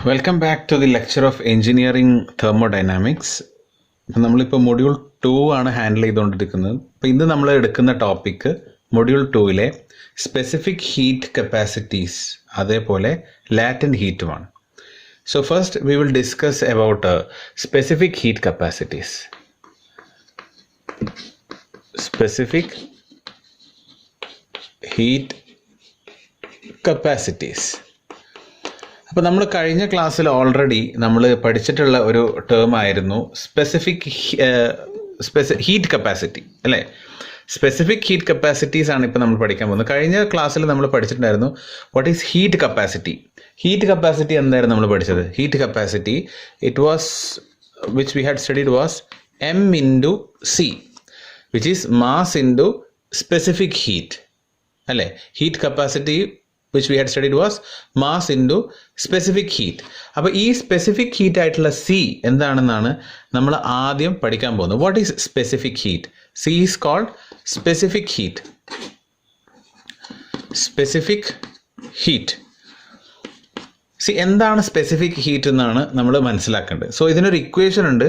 Welcome back to the lecture of engineering thermodynamics. നമ്മളിപ്പോൾ module 2 ആണ് handle ചെയ്തുകൊണ്ടിരിക്കുന്നത്. അപ്പോൾ ഇന്ന് നമ്മൾ എടുക്കുന്ന ടോപ്പിക്ക് മൊഡ്യൂൾ 2-ലെ സ്പെസിഫിക് ഹീറ്റ് കപ്പാസിറ്റീസ് അതേപോലെ ലാറ്റൻറ്റ് ഹീറ്റുമാണ്. So first we will discuss about specific heat capacities. Specific heat capacities. അപ്പോൾ നമ്മൾ കഴിഞ്ഞ ക്ലാസ്സിൽ ഓൾറെഡി നമ്മൾ പഠിച്ചിട്ടുള്ള ഒരു ടേം ആയിരുന്നു സ്പെസിഫിക് ഹീറ്റ് കപ്പാസിറ്റി, അല്ലേ? സ്പെസിഫിക് ഹീറ്റ് കപ്പാസിറ്റീസ് ആണ് ഇപ്പോൾ നമ്മൾ പഠിക്കാൻ പോകുന്നത്. കഴിഞ്ഞ ക്ലാസ്സിൽ നമ്മൾ പഠിച്ചിട്ടുണ്ടായിരുന്നു what is heat capacity. Heat capacity എന്തായിരുന്നു നമ്മൾ പഠിച്ചത്? Heat capacity it was which we had studied was m into c, which is mass into specific heat, അല്ലേ? Heat capacity which we had studied was mass into specific heat. അപ്പോൾ ഈ specific heat ആയിട്ടുള്ള C എന്താണെന്നാണ് നമ്മൾ ആദ്യം പഠിക്കാൻ പോകുന്നത്. What is specific heat? C is called specific heat. Specific heat. എന്താണ് സ്പെസിഫിക് ഹീറ്റ് എന്നാണ് നമ്മൾ മനസ്സിലാക്കേണ്ടത്. സോ ഇതിനൊരു ഇക്വേഷൻ ഉണ്ട്.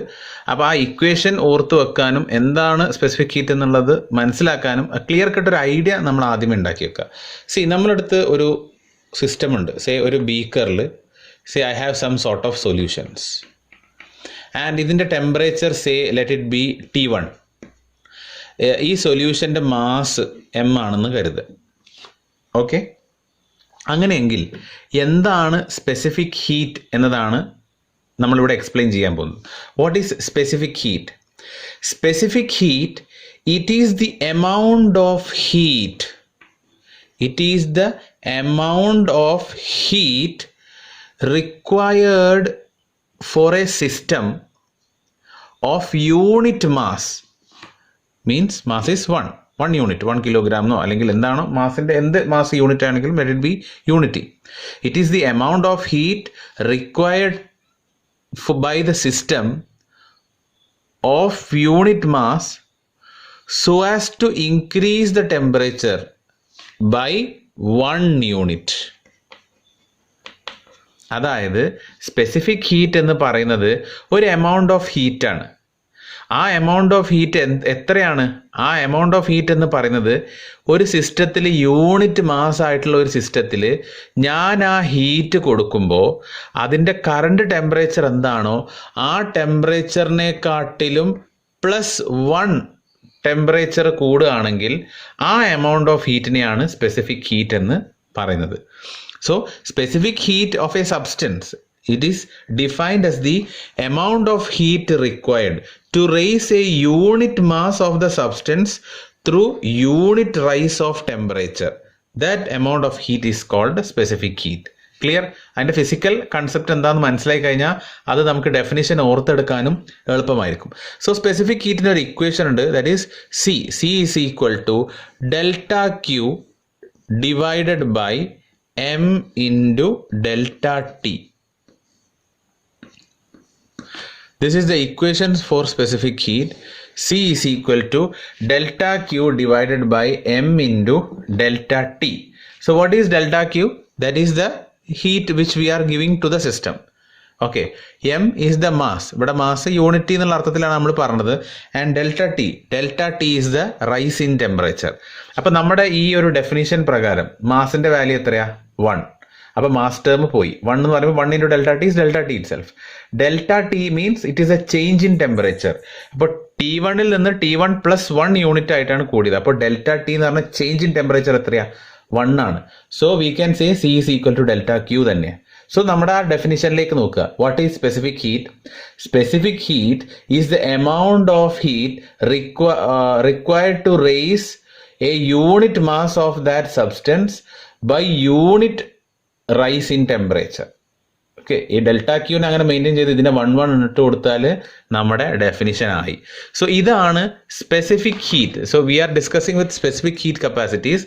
അപ്പോൾ ആ ഇക്വേഷൻ ഓർത്ത് വെക്കാനും എന്താണ് സ്പെസിഫിക് ഹീറ്റ് എന്നുള്ളത് മനസ്സിലാക്കാനും ക്ലിയർ കട്ട് ഒരു ഐഡിയ നമ്മൾ ആദ്യം ഉണ്ടാക്കി വെക്കുക. നമ്മളടുത്ത് ഒരു സിസ്റ്റം ഉണ്ട്. ഒരു ബീക്കറിൽ I have some sort of solutions and ഇതിൻ്റെ temperature let it be T1. ഈ സൊല്യൂഷൻ്റെ മാസ് m ആണെന്ന് കരുതുക. ഓക്കെ, അങ്ങനെയെങ്കിൽ എന്താണ് സ്പെസിഫിക് ഹീറ്റ് എന്നതാണ് നമ്മളിവിടെ എക്സ്പ്ലെയിൻ ചെയ്യാൻ പോകുന്നത്. What is specific heat? Specific heat it is the amount of heat. It is the amount of heat required for a system of unit mass. Means mass is 1 unit, 1 കിലോഗ്രാമെന്നോ അല്ലെങ്കിൽ എന്താണോ മാസിൻ്റെ എന്ത് mass unit ആണെങ്കിലും let it be unity. It is the amount of heat required by the system of unit mass so as to increase the temperature by 1 unit. അതായത് specific heat എന്ന് പറയുന്നത് ഒരു എമൗണ്ട് ഓഫ് ഹീറ്റാണ്. ആ amount of heat എത്രയാണ്? ആ amount of heat എന്ന് പറയുന്നത് ഒരു സിസ്റ്റത്തിൽ യൂണിറ്റ് മാസ് ആയിട്ടുള്ള ഒരു സിസ്റ്റത്തിൽ ഞാൻ ആ ഹീറ്റ് കൊടുക്കുമ്പോൾ അതിൻ്റെ കറണ്ട് ടെമ്പറേച്ചർ എന്താണോ ആ ടെമ്പറേച്ചറിനെക്കാട്ടിലും +1 ടെമ്പറേച്ചർ കൂടുകയാണെങ്കിൽ ആ എമൗണ്ട് ഓഫ് ഹീറ്റിനെയാണ് സ്പെസിഫിക് ഹീറ്റ് എന്ന് പറയുന്നത്. So specific heat of a substance, it is defined as the amount of heat required to raise a unit mass of the substance through unit rise of temperature. That amount of heat is called specific heat. Clear? അതിൻ്റെ physical concept എന്താണെന്ന് മനസ്സിലായി കഴിഞ്ഞാൽ അത് നമുക്ക് definition ഓർത്തെടുക്കാനും എളുപ്പമായിരിക്കും. So specific ഹീറ്റിൻ്റെ ഒരു equation ഉണ്ട്. That is C is equal to delta Q divided by m into delta T. This is the equations for specific heat. C is equal to delta Q divided by m into delta T. So what is delta Q? That is the heat which we are giving to the system. Okay, m is the mass. ഇവിടെ mass unity എന്നുള്ള അർത്ഥത്തിലാണ് നമ്മൾ പറഞ്ഞത്. And delta T is the rise in temperature. അപ്പോൾ നമ്മുടെ ഈ ഒരു definition പ്രകാരം മാസിൻ്റെ വാല്യൂ എത്രയാ? 1. അപ്പോൾ മാസ് ടേം പോയി. 1 എന്ന് പറയുമ്പോൾ 1 into delta T is delta T itself. Delta T means it is a change in temperature. അപ്പോൾ T1-ൽ നിന്ന് T1 + 1 യൂണിറ്റ് ആയിട്ടാണ് കൂടിയത്. അപ്പോൾ ഡെൽറ്റ ടി എന്ന് പറഞ്ഞാൽ ചേഞ്ച് ഇൻ ടെമ്പറേച്ചർ എത്രയാ? 1 ആണ്. So we can say C is equal to delta Q തന്നെ. സോ നമ്മുടെ ആ ഡെഫിനിഷനിലേക്ക് നോക്കുക. What is specific heat? Specific heat is the amount of heat required to raise a unit mass of that substance by unit rise in temperature. Okay, ഈ delta ക്യൂനെ അങ്ങനെ maintain ചെയ്ത് ഇതിനെ 1 ഇട്ട് കൊടുത്താൽ നമ്മുടെ ഡെഫിനിഷൻ ആയി. സോ ഇതാണ് specific heat. So we are discussing with specific heat capacities.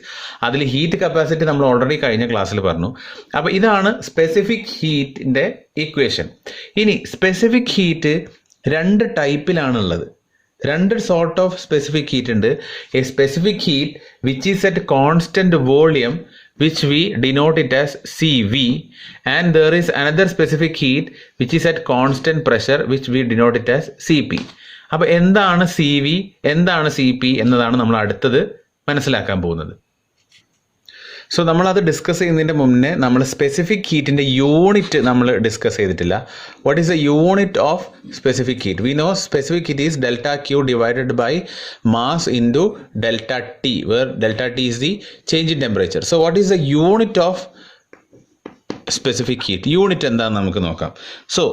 അതിൽ ഹീറ്റ് കപ്പാസിറ്റി നമ്മൾ ഓൾറെഡി കഴിഞ്ഞ ക്ലാസ്സിൽ പറഞ്ഞു. അപ്പോൾ ഇതാണ് സ്പെസിഫിക് ഹീറ്റിൻ്റെ ഇക്വേഷൻ. ഇനി സ്പെസിഫിക് ഹീറ്റ് 2 ടൈപ്പിലാണുള്ളത്. 2 സോർട്ട് ഓഫ് സ്പെസിഫിക് ഹീറ്റ് ഉണ്ട്. A specific heat which is at constant volume which we denote it as CV, and there is another specific heat which is at constant pressure which we denote it as CP. അപ്പോൾ എന്താണ് CV, എന്താണ് CP എന്നതാണ് നമ്മൾ അടുത്തത് മനസ്സിലാക്കാൻ പോകുന്നത്. So നമ്മളത് discuss ചെയ്യുന്നതിൻ്റെ മുന്നേ നമ്മൾ സ്പെസിഫിക് ഹീറ്റിൻ്റെ യൂണിറ്റ് നമ്മൾ ഡിസ്കസ് ചെയ്തിട്ടില്ല. What is the unit of specific heat? We know specific heat is delta Q divided by mass into delta T, where delta T is the change in temperature. So what is the unit of specific heat? Unit എന്താണെന്ന് നമുക്ക് നോക്കാം. So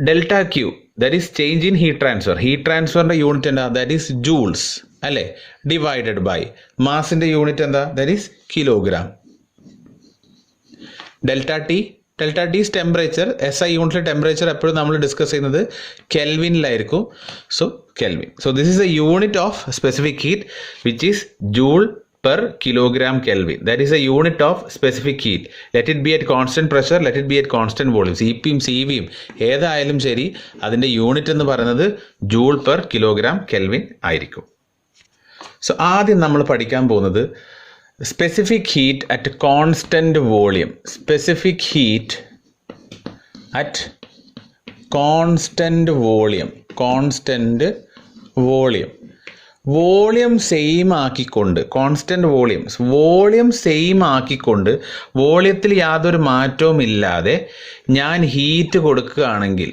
delta Q, that is change in heat transfer. Heat ട്രാൻസ്ഫറിൻ്റെ unit എന്താ? That is joules അല്ലേ, divided by മാസിൻ്റെ unit എന്താ? That is kilogram. Delta T is temperature. SI യൂണിറ്റിലെ temperature എപ്പോഴും നമ്മൾ ഡിസ്കസ് ചെയ്യുന്നത് കെൽവിനിലായിരിക്കും. So kelvin. So this is a unit of specific heat which is joule per kilogram Kelvin. That is a unit of specific heat. Let it be at constant pressure, let it be at constant volume. CPയും CVയും ഏതായാലും ശരി, അതിൻ്റെ unit എന്ന് പറയുന്നത് joule per kilogram kelvin ആയിരിക്കും. So ആദ്യം നമ്മൾ പഠിക്കാൻ പോകുന്നത് specific heat at constant volume. Specific heat at constant volume. Constant volume. Volume same ആക്കിക്കൊണ്ട്, കോൺസ്റ്റൻറ്റ് വോളിയം സെയിം ആക്കിക്കൊണ്ട്, വോളിയത്തിൽ യാതൊരു മാറ്റവും ഇല്ലാതെ ഞാൻ ഹീറ്റ് കൊടുക്കുകയാണെങ്കിൽ,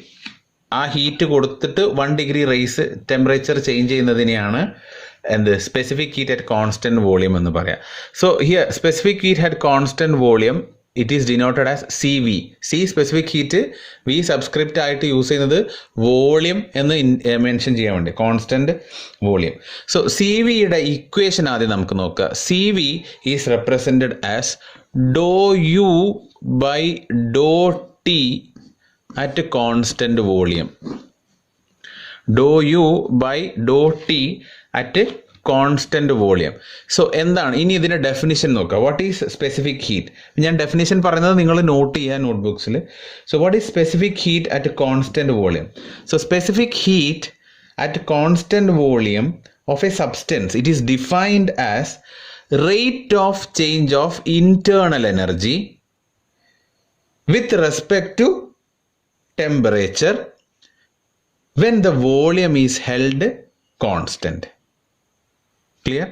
ആ ഹീറ്റ് കൊടുത്തിട്ട് 1 ഡിഗ്രി റൈസ് ടെമ്പറേച്ചർ ചേഞ്ച് ചെയ്യുന്നതിനെയാണ് എന്ത്? Specific heat at constant volume എന്ന് പറയാം. So here specific heat at constant volume it is denoted as CV. Specific heat V subscript ആയിട്ട് യൂസ് ചെയ്യുന്നത് വോളിയം എന്ന് മെൻഷൻ ചെയ്യാൻ വേണ്ടി, കോൺസ്റ്റൻറ്റ് വോളിയം. സോ CVയുടെ ഇക്വേഷൻ ആദ്യം നമുക്ക് നോക്കുക. CV is represented as doe U by Dr T at constant volume. Doe U by Dr T at constant volume. So എന്താണ് ഇനി ഇതിൻ്റെ ഡെഫിനിഷൻ നോക്കുക. What is specific heat? ഞാൻ ഡെഫിനിഷൻ പറയുന്നത് നിങ്ങൾ നോട്ട് ചെയ്യുക നോട്ട്ബുക്സിൽ. So what is specific heat at constant volume? So specific heat at constant volume of a substance, it is defined as rate of change of internal energy with respect to temperature when the volume is held constant. Clear?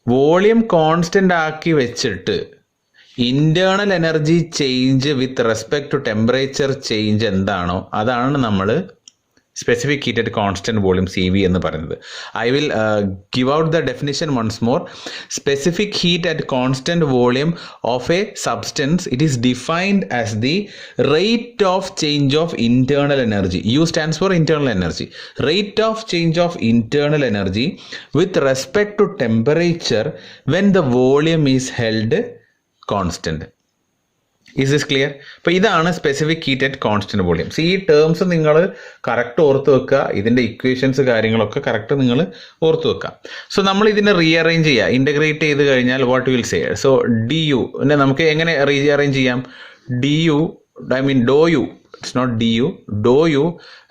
Volume constant ആക്കി വെച്ചിട്ട് internal energy change with respect to temperature change എന്താണോ അതാണ് നമ്മൾ specific heat at constant volume CV എന്ന് പറയുന്നത്. I will give out the definition once more. Specific heat at constant volume of a substance, it is defined as the rate of change of internal energy. U stands for internal energy. Rate of change of internal energy with respect to temperature when the volume is held constant. Is this clear? അപ്പോൾ ഇതാണ് specific heat at constant volume. So ഈ terms നിങ്ങൾ correct ഓർത്ത് വെക്കുക. ഇതിൻ്റെ equations കാര്യങ്ങളൊക്കെ correct നിങ്ങൾ ഓർത്ത് വെക്കുക. സോ നമ്മൾ ഇതിനെ റീഅറേഞ്ച് ചെയ്യുക. ഇൻ്റഗ്രേറ്റ് ചെയ്ത് കഴിഞ്ഞാൽ what will say? So DU പിന്നെ നമുക്ക് എങ്ങനെ റീഅറേഞ്ച് ചെയ്യാം? DU, I mean doe U, it's not DU, doe U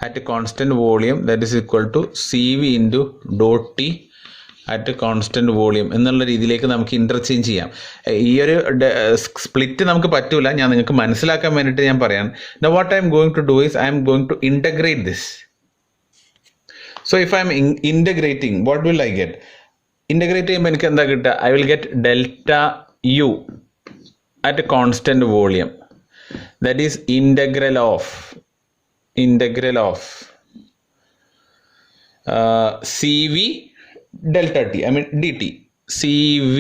at constant volume that is equal to CV into doe T at constant volume എന്നുള്ള രീതിയിലേക്ക് നമുക്ക് interchange ചെയ്യാം. ഈ ഒരു സ്പ്ലിറ്റ് നമുക്ക് പറ്റൂല. ഞാൻ നിങ്ങൾക്ക് മനസ്സിലാക്കാൻ വേണ്ടിയിട്ട് ഞാൻ പറയാം. Now what I am going to do is I am going to integrate this. So if I am integrating, what will I get? Integrate ചെയ്യുമ്പോൾ എനിക്ക് എന്താ കിട്ടുക? I will get delta U at constant volume. That is integral of CV delta T, I mean dt, CV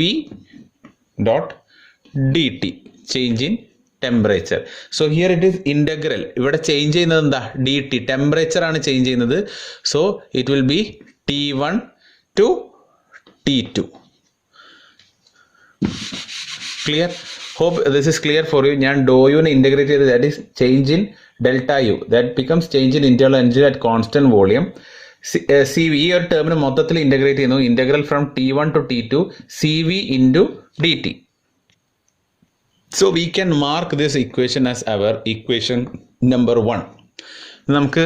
dot dt, change in temperature. So here it is integral. ഇവിടെ change ചെയ്യുന്നത് എന്താ? dt, temperature ആണ് change ചെയ്യുന്നത്. So it will be T1 to T2. Clear? Hope this is clear for you. ഞാൻ doe യുവിനെ integrate ചെയ്ത് that is change in delta U, that becomes change in internal energy at constant volume. CV ഈ ഒരു ടേമിന് മൊത്തത്തിൽ integrate ചെയ്യുന്നു. Integral from T1 to T2 CV into dt. So we can mark this equation as our equation number 1. നമുക്ക്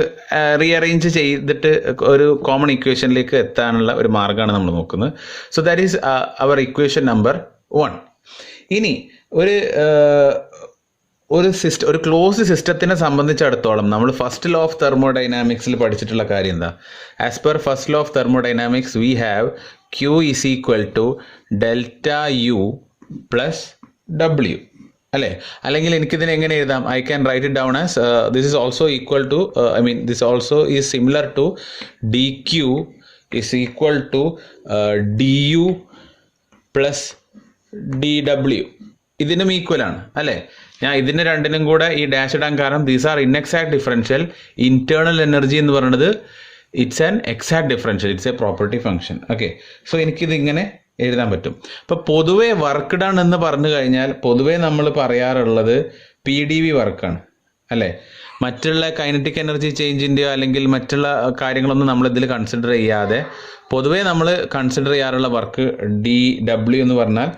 rearrange ചെയ്തിട്ട് ഒരു common ഇക്വേഷനിലേക്ക് എത്താനുള്ള ഒരു മാർഗ്ഗമാണ് നമ്മൾ നോക്കുന്നത്. So that is our equation number 1. ഇനി ഒരു ക്ലോസ്ഡ് സിസ്റ്റത്തിനെ സംബന്ധിച്ചിടത്തോളം നമ്മൾ ഫസ്റ്റ് ലോ ഓഫ് തെർമോഡൈനാമിക്സിൽ പഠിച്ചിട്ടുള്ള കാര്യം എന്താ? As per first law of thermodynamics we have Q is equal to delta U plus W, അല്ലേ? അല്ലെങ്കിൽ എനിക്കിതിനെ എങ്ങനെ എഴുതാം? I can write it down as this is also equal to this also is similar to dQ is equal to du plus dW. ഇതിനും equal ആണ്, അല്ലേ? ഞാൻ ഇതിന് രണ്ടിനും കൂടെ ഈ ഡാഷ് ഇടാൻ കാരണം these are inexact differential. Internal energy എന്ന് പറയുന്നത് it's an exact differential, it's a property function. Okay, so എനിക്കിത് ഇങ്ങനെ എഴുതാൻ പറ്റും. അപ്പോൾ പൊതുവേ വർക്ക് ഡൺ എന്ന് പറഞ്ഞു കഴിഞ്ഞാൽ പൊതുവേ നമ്മൾ പറയാറുള്ളത് PdV വർക്കാണ്, അല്ലേ? മറ്റുള്ള കൈനറ്റിക് എനർജി ചേഞ്ചിൻ്റെയോ അല്ലെങ്കിൽ മറ്റുള്ള കാര്യങ്ങളൊന്നും നമ്മളിതിൽ കൺസിഡർ ചെയ്യാതെ പൊതുവേ നമ്മൾ കൺസിഡർ ചെയ്യാറുള്ള വർക്ക് dW എന്ന് പറഞ്ഞാൽ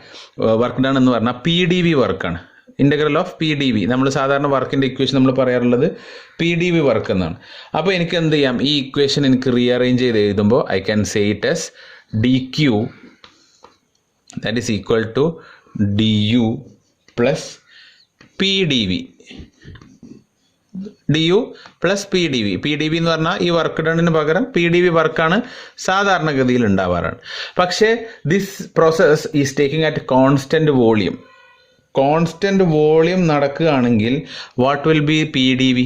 വർക്ക് ഡൺ എന്ന് പറഞ്ഞാൽ PdV വർക്കാണ്. Integral of PdV. നമ്മൾ സാധാരണ വർക്കിൻ്റെ ഇക്വേഷൻ നമ്മൾ പറയാറുള്ളത് PdV വർക്ക് എന്നാണ്. അപ്പോൾ എനിക്ക് എന്ത് ചെയ്യാം? ഈ ഇക്വേഷൻ എനിക്ക് റീഅറേഞ്ച് ചെയ്ത് എഴുതുമ്പോൾ I can say it as dQ that is equal to du plus PdV. du plus PdV. PdV എന്ന് പറഞ്ഞാൽ ഈ വർക്ക് ഡണിന് പകരം PdV വർക്കാണ് സാധാരണഗതിയിൽ ഉണ്ടാവാറാണ്. പക്ഷേ this process is taking at constant volume. Constant volume നടക്കുകയാണെങ്കിൽ what will be PdV?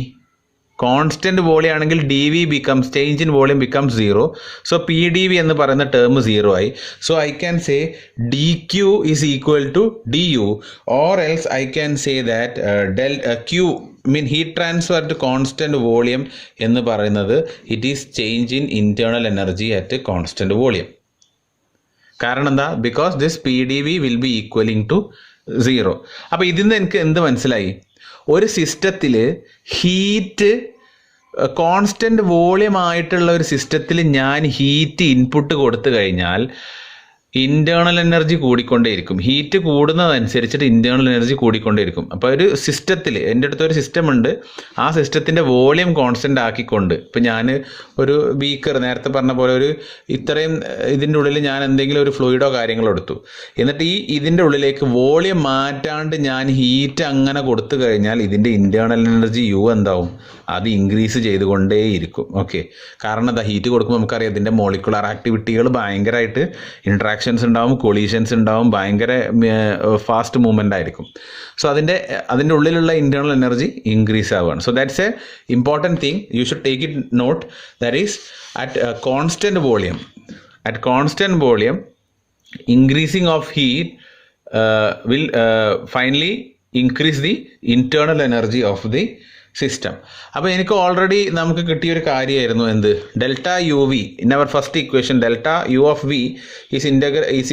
Constant volume ആണെങ്കിൽ dV becomes change in volume becomes 0. So PdV എന്ന് പറയുന്ന ടേം 0 ആയി. So I can say dQ is equal to du, or else I can say that Q mean heat transfer to constant volume എന്ന് പറയുന്നത് it is change in internal energy at constant volume. കാരണം എന്താ? Because this PdV will be equaling to 0. അപ്പോൾ ഇതിൽ നിന്ന് എനിക്ക് എന്ത് മനസ്സിലായി? ഒരു സിസ്റ്റത്തിൽ ഹീറ്റ് കോൺസ്റ്റന്റ് വോളിയം ആയിട്ടുള്ള ഒരു സിസ്റ്റത്തിൽ ഞാൻ ഹീറ്റ് ഇൻപുട്ട് കൊടുത്തു കഴിഞ്ഞാൽ ഇന്റേണൽ എനർജി കൂടിക്കൊണ്ടേയിരിക്കും. ഹീറ്റ് കൂടുന്നതനുസരിച്ചിട്ട് ഇന്റേണൽ എനർജി കൂടിക്കൊണ്ടേയിരിക്കും. അപ്പോൾ ഒരു സിസ്റ്റത്തിൽ എൻ്റെ അടുത്തൊരു സിസ്റ്റം ഉണ്ട്, ആ സിസ്റ്റത്തിൻ്റെ വോളിയം കോൺസ്റ്റൻ്റ് ആക്കിക്കൊണ്ട് ഇപ്പം ഞാൻ ഒരു ബീക്കർ നേരത്തെ പറഞ്ഞ പോലെ ഒരു ഇത്രയും ഇതിൻ്റെ ഉള്ളിൽ ഞാൻ എന്തെങ്കിലും ഒരു ഫ്ലൂയിഡോ കാര്യങ്ങളോ എടുത്തു, എന്നിട്ട് ഇതിൻ്റെ ഉള്ളിലേക്ക് വോളിയം മാറ്റാണ്ട് ഞാൻ ഹീറ്റ് അങ്ങനെ കൊടുത്തു കഴിഞ്ഞാൽ ഇതിൻ്റെ ഇന്റേണൽ എനർജി U എന്താവും? അത് ഇൻക്രീസ് ചെയ്തുകൊണ്ടേയിരിക്കും. ഓക്കെ, കാരണം എന്താ? ഹീറ്റ് കൊടുക്കുമ്പോൾ നമുക്കറിയാം ഇതിൻ്റെ മോളിക്കുലർ ആക്ടിവിറ്റികൾ ഭയങ്കരമായിട്ട് ഇൻട്രാക്ഷൻസ് ഉണ്ടാവും, കൊളീഷൻസ് ഉണ്ടാവും, ഭയങ്കര ഫാസ്റ്റ് മൂവ്മെൻ്റ് ആയിരിക്കും. സോ അതിൻ്റെ ഉള്ളിലുള്ള ഇൻറ്റേർണൽ എനർജി ഇൻക്രീസ് ആവുകയാണ്. So that's a important thing, you should take it note. That is at constant volume increasing of heat will finally increase the internal energy of the system. അപ്പോൾ എനിക്ക് already നമുക്ക് കിട്ടിയൊരു കാര്യമായിരുന്നു എന്ത്? Delta UV in our first equation delta U of V is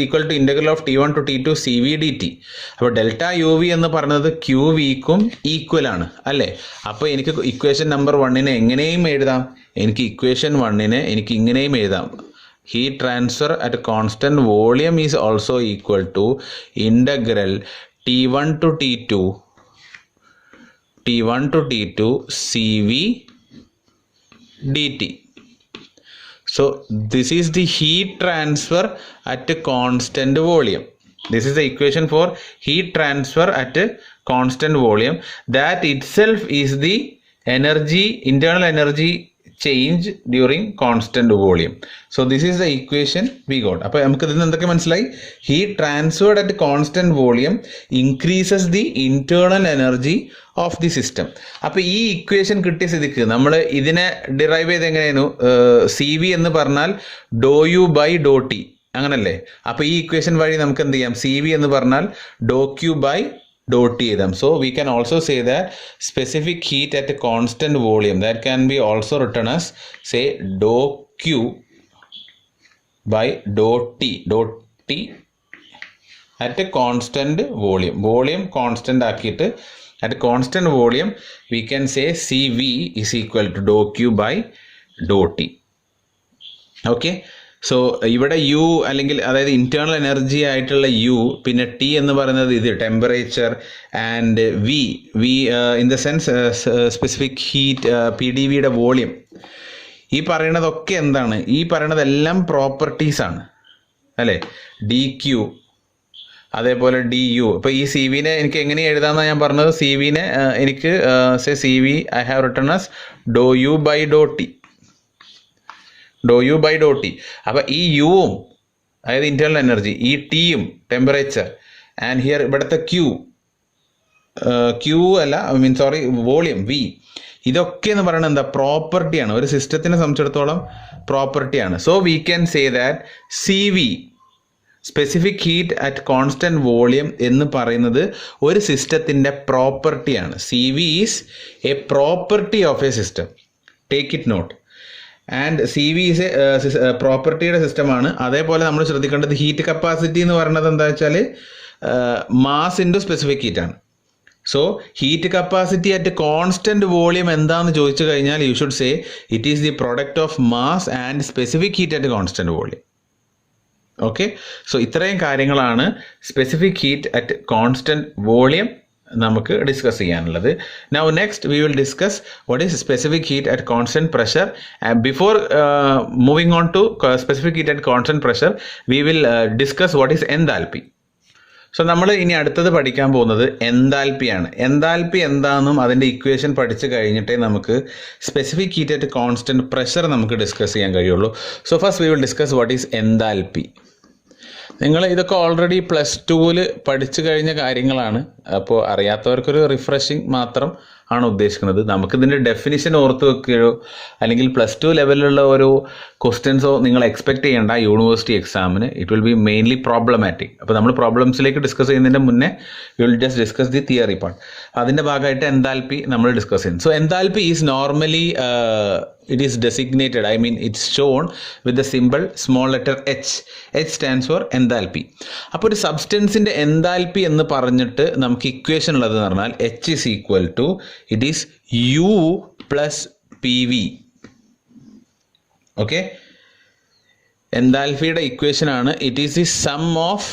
equal to integral of T1 to T2 CV dt. അപ്പോൾ delta UV എന്ന് പറയുന്നത് QVക്കും equal ആണ്, അല്ലേ? അപ്പോൾ എനിക്ക് ഇക്വേഷൻ നമ്പർ 1 എങ്ങനെയും എഴുതാം. എനിക്ക് ഇക്വേഷൻ 1 എനിക്ക് ഇങ്ങനെയും എഴുതാം. Heat transfer at constant volume is also equal to integral T1 to T2 CV dt. So this is the heat transfer at a constant volume. This is the equation for heat transfer at a constant volume. That itself is the energy, internal energy change during constant volume. So this is the equation we got. അപ്പോൾ നമുക്ക് ഇതിൽ നിന്ന് എന്തൊക്കെ മനസ്സിലായി? Heat transferred at constant volume increases the internal energy of the system. അപ്പോൾ ഈ equation കിട്ടിയ സ്ഥിതിക്ക് നമ്മൾ ഇതിനെ ഡിറൈവ് ചെയ്ത് എങ്ങനെയായിരുന്നു? CV എന്ന് പറഞ്ഞാൽ ∂U/∂T അങ്ങനല്ലേ? അപ്പോൾ ഈ ഇക്വേഷൻ വഴി നമുക്ക് എന്ത് ചെയ്യാം? CV എന്ന് പറഞ്ഞാൽ ∂Q/∂T എഴുതാം. So we can also say that specific heat at a constant volume that can be also written as say ∂Q/∂T at a constant volume constant ആക്കിയിട്ട് at a constant volume we can say CV is equal to ∂Q/∂T. Okay, so ഇവിടെ U അല്ലെങ്കിൽ അതായത് internal energy ആയിട്ടുള്ള U, പിന്നെ T എന്ന് പറയുന്നത് ഇത് temperature, and V in the sense specific heat, PdVയുടെ വോളിയം. ഈ പറയണതൊക്കെ എന്താണ്? ഈ പറയണതെല്ലാം പ്രോപ്പർട്ടീസ് ആണ്, അല്ലേ? dQ അതേപോലെ ഡി യു. ഇപ്പോൾ ഈ സി വിനെ എനിക്ക് എങ്ങനെ എഴുതാമെന്നാണ് ഞാൻ പറഞ്ഞത്. സി വിനെ എനിക്ക് C V I have written as doe U by Dr T, doe U by Dr T. അപ്പോൾ ഈ യുവും അതായത് ഇൻറ്റേർണൽ എനർജി, ഈ ടിയും ടെമ്പറേച്ചർ, ആൻഡ് ഹിയർ ഇവിടുത്തെ ക്യൂ അല്ല സോറി വോളിയം വി, ഇതൊക്കെ എന്ന് പറയുന്നത് എന്താ, പ്രോപ്പർട്ടിയാണ്. ഒരു സിസ്റ്റത്തിനെ സംബന്ധിച്ചിടത്തോളം പ്രോപ്പർട്ടിയാണ്. So we can say that C V, specific heat at constant volume എന്ന് പറയുന്നത് ഒരു സിസ്റ്റത്തിൻ്റെ പ്രോപ്പർട്ടിയാണ്. C V is a property of A system, take it note. And C V is a പ്രോപ്പർട്ടിയുടെ സിസ്റ്റമാണ്. അതേപോലെ നമ്മൾ ശ്രദ്ധിക്കേണ്ടത് ഹീറ്റ് കപ്പാസിറ്റി എന്ന് പറയുന്നത് എന്താ വെച്ചാൽ മാസ് ഇൻറ്റു സ്പെസിഫിക് ഹീറ്റാണ്. So heat capacity at constant volume എന്താണെന്ന് ചോദിച്ചു കഴിഞ്ഞാൽ you should say it is the product of mass and specific heat at constant volume. Okay, so ഇത്രയും കാര്യങ്ങളാണ് specific heat at constant volume നമുക്ക് ഡിസ്കസ് ചെയ്യാനുള്ളത്. Now next we will discuss what is specific heat at constant pressure. Before moving on to specific heat at constant pressure we will discuss what is enthalpy. So നമ്മൾ ഇനി അടുത്തത് പഠിക്കാൻ പോകുന്നത് എൻതാൽപ്പിയാണ്. Enthalpy എന്താണെന്നും അതിൻ്റെ equation പഠിച്ചു കഴിഞ്ഞിട്ടേ നമുക്ക് specific heat at constant pressure നമുക്ക് ഡിസ്കസ് ചെയ്യാൻ കഴിയുള്ളൂ. So first we will discuss what is enthalpy. നിങ്ങൾ ഇതൊക്കെ ഓൾറെഡി +2 പഠിച്ചു കഴിഞ്ഞ കാര്യങ്ങളാണ്. അപ്പോൾ അറിയാത്തവർക്കൊരു റിഫ്രഷിങ് മാത്രം ആണ് ഉദ്ദേശിക്കുന്നത്. നമുക്കിതിൻ്റെ ഡെഫിനിഷൻ ഓർത്ത് വെക്കുകയോ അല്ലെങ്കിൽ +2 ലെവലിലുള്ള ഒരു ക്വസ്റ്റ്യൻസോ നിങ്ങൾ എക്സ്പെക്ട് ചെയ്യേണ്ട യൂണിവേഴ്സിറ്റി എക്സാമിന്. It will B mainly problematic. അപ്പോൾ നമ്മൾ പ്രോബ്ലംസിലേക്ക് ഡിസ്കസ് ചെയ്യുന്നതിൻ്റെ മുന്നേ you will just discuss the theory part. അതിൻ്റെ ഭാഗമായിട്ട് എൻതാൽപ്പി നമ്മൾ ഡിസ്കസ് ചെയ്യുന്നു. So enthalpy is normally it is designated, I mean it's shown with the symbol small letter h. H stands for enthalpy. അപ്പോൾ ഒരു സബ്സ്റ്റൻസിൻ്റെ enthalpy എന്ന് പറഞ്ഞിട്ട് നമുക്ക് equation ഉള്ളതെന്ന് പറഞ്ഞാൽ H is equal to, it is U plus PV. Okay, എൻതാൽപ്പിയുടെ equation ആണ് it is the sum of